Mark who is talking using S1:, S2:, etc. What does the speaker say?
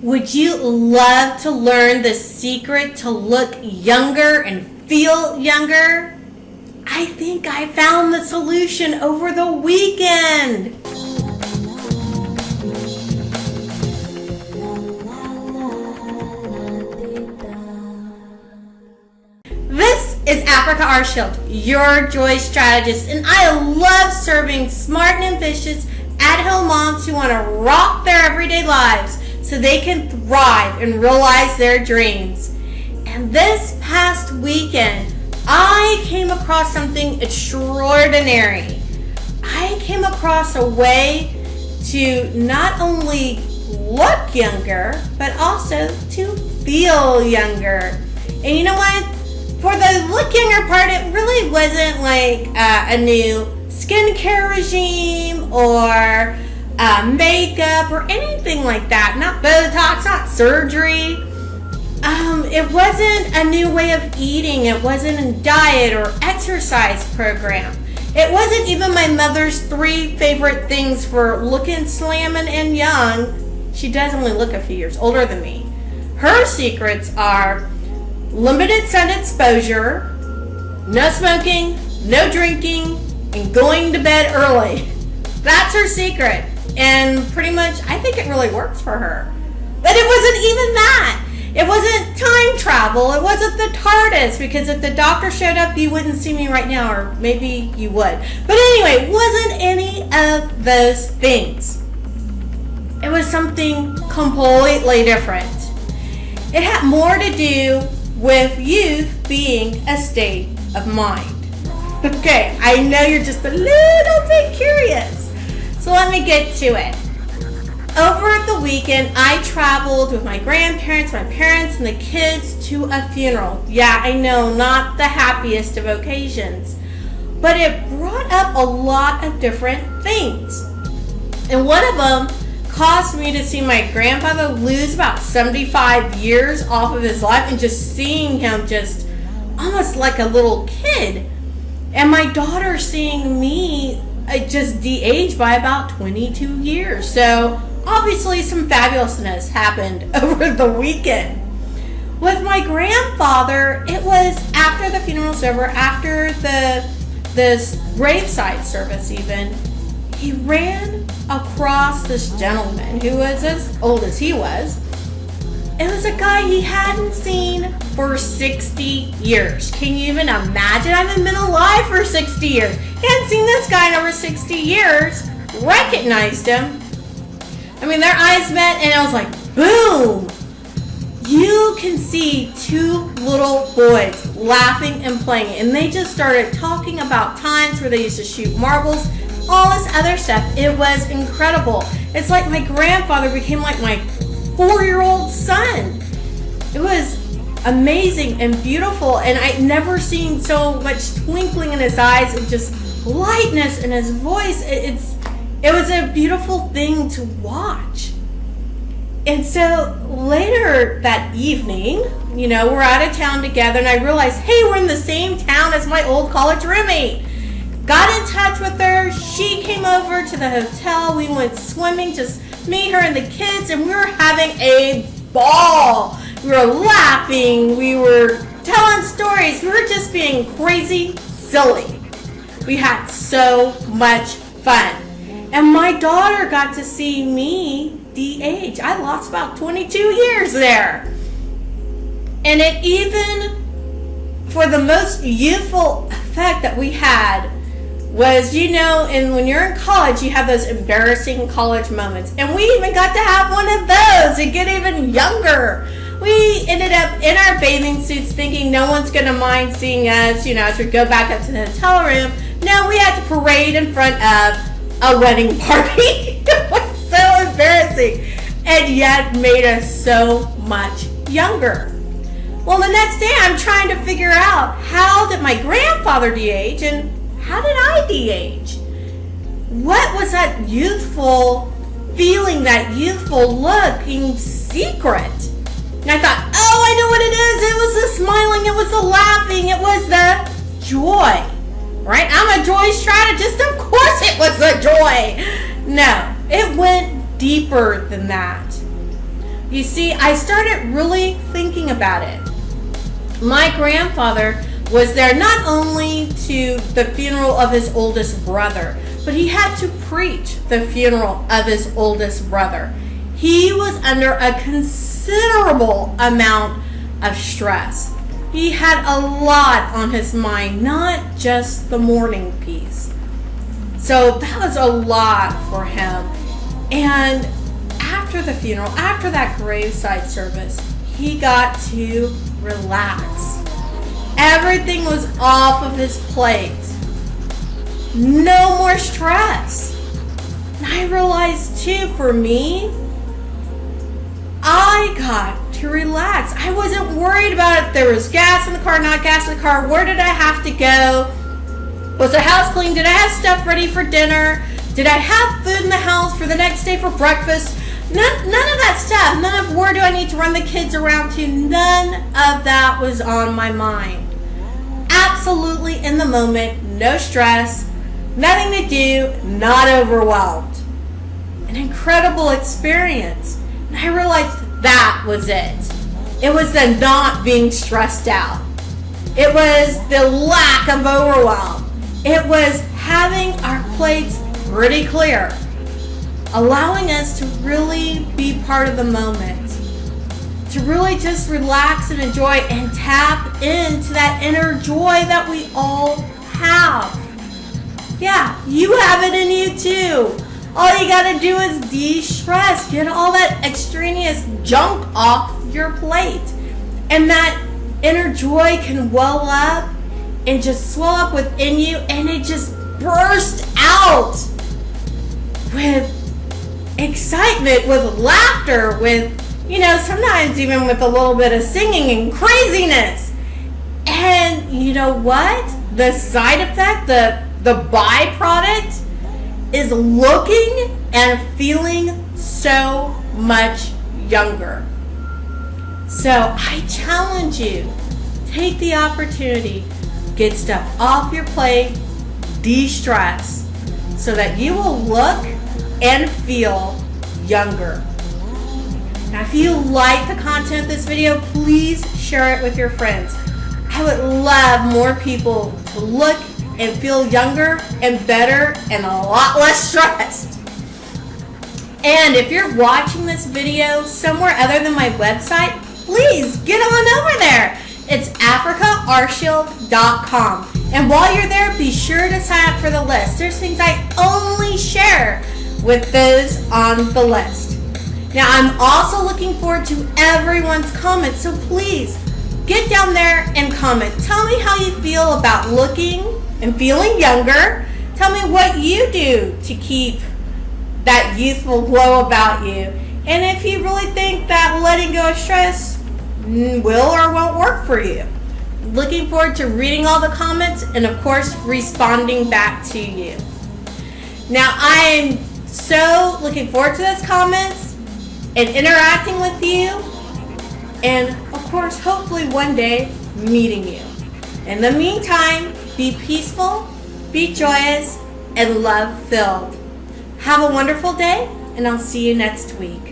S1: Would you love to learn the secret to look younger and feel younger? I think I found the solution over the weekend. This is Africa Archield, your joy strategist, and I love serving smart and ambitious at-home moms who want to rock their everyday lives so they can thrive and realize their dreams. And this past weekend, I came across something extraordinary. I came across a way to not only look younger, but also to feel younger. And you know what? For the look younger part, it really wasn't like a new skincare regime or makeup or anything like that. Not Botox, not surgery. It wasn't a new way of eating. It wasn't a diet or exercise program. It wasn't even my mother's 3 favorite things for looking slamming and young. She does only look a few years older than me. Her secrets are limited sun exposure, no smoking, no drinking, and going to bed early. That's her secret. And pretty much, I think it really works for her. But it wasn't even that. It wasn't time travel. It wasn't the TARDIS, because if the doctor showed up, you wouldn't see me right now, or maybe you would. But anyway, it wasn't any of those things. It was something completely different. It had more to do with youth being a state of mind. Okay, I know you're just a little bit curious, so let me get to it. Over the weekend, I traveled with my grandparents, my parents, and the kids to a funeral. Yeah, I know, not the happiest of occasions, but it brought up a lot of different things. And one of them caused me to see my grandfather lose about 75 years off of his life, and just seeing him just almost like a little kid. And my daughter seeing me just de-age by about 22 years. So obviously some fabulousness happened over the weekend. With my grandfather, it was after the funeral's over, after the graveside service even, he ran across this gentleman who was as old as he was. It was a guy he hadn't seen for 60 years. Can you even imagine? I haven't been alive for 60 years. He hadn't seen this guy in over 60 years, recognized him. I mean, their eyes met, and I was like, boom! You can see 2 little boys laughing and playing, and they just started talking about times where they used to shoot marbles, all this other stuff. It was incredible. It's like my grandfather became like my 4-year-old son. It was amazing and beautiful, and I'd never seen so much twinkling in his eyes and just lightness in his voice. It was a beautiful thing to watch. And so later that evening, you know, we're out of town together, and I realized, hey, we're in the same town as my old college roommate. Got in touch with her. She came over to the hotel. We went swimming, just me, her, and the kids, and we were having a ball. We were laughing. We were telling stories. We were just being crazy silly. We had so much fun. And my daughter got to see me de-age. I lost about 22 years there. And it even, for the most youthful effect that we had, was, you know, and when you're in college, you have those embarrassing college moments. And we even got to have one of those and get even younger. We ended up in our bathing suits thinking no one's going to mind seeing us, you know, as we go back up to the hotel room. No, we had to parade in front of a wedding party. It was so embarrassing, and yet made us so much younger. Well, the next day I'm trying to figure out, how did my grandfather de-age and how did I de-age? What was that youthful feeling, that youthful looking secret? And I thought, oh, I know what it is. It was the smiling, it was the laughing, it was the joy. Right? I'm a joy strategist. Of course it was the joy. No, it went deeper than that. You see, I started really thinking about it. My grandfather was there not only to the funeral of his oldest brother, but he had to preach the funeral of his oldest brother. He was under a considerable amount of stress. He had a lot on his mind, not just the mourning piece. So that was a lot for him. And after the funeral, after that graveside service, he got to relax. Everything was off of his plate. No more stress. And I realized too, for me, I got to relax. I wasn't worried about if there was gas in the car, not gas in the car. Where did I have to go? Was the house clean? Did I have stuff ready for dinner? Did I have food in the house for the next day for breakfast? None of that stuff. None of where do I need to run the kids around to. None of that was on my mind. Absolutely in the moment, no stress, nothing to do, not overwhelmed. An incredible experience. And I realized that was it. It was the not being stressed out. It was the lack of overwhelm. It was having our plates pretty clear, allowing us to really be part of the moment, to really just relax and enjoy and tap into that inner joy that we all have. Yeah, you have it in you too. All you gotta do is de-stress, get all that extraneous junk off your plate. And that inner joy can well up and just swell up within you, and it just bursts out with excitement, with laughter, with, sometimes even with a little bit of singing and craziness. And you know what? The side effect, the byproduct is looking and feeling so much younger. So I challenge you, take the opportunity, get stuff off your plate, de-stress, so that you will look and feel younger. Now, if you like the content of this video, please share it with your friends. I would love more people to look and feel younger and better and a lot less stressed. And if you're watching this video somewhere other than my website, please get on over there. It's africaarchield.com. And while you're there, be sure to sign up for the list. There's things I only share with those on the list. Now, I'm also looking forward to everyone's comments, so please get down there and comment. Tell me how you feel about looking and feeling younger. Tell me what you do to keep that youthful glow about you. And if you really think that letting go of stress will or won't work for you. Looking forward to reading all the comments and, of course, responding back to you. Now, I am so looking forward to those comments and interacting with you, and, of course, hopefully one day meeting you. In the meantime, be peaceful, be joyous, and love-filled. Have a wonderful day, and I'll see you next week.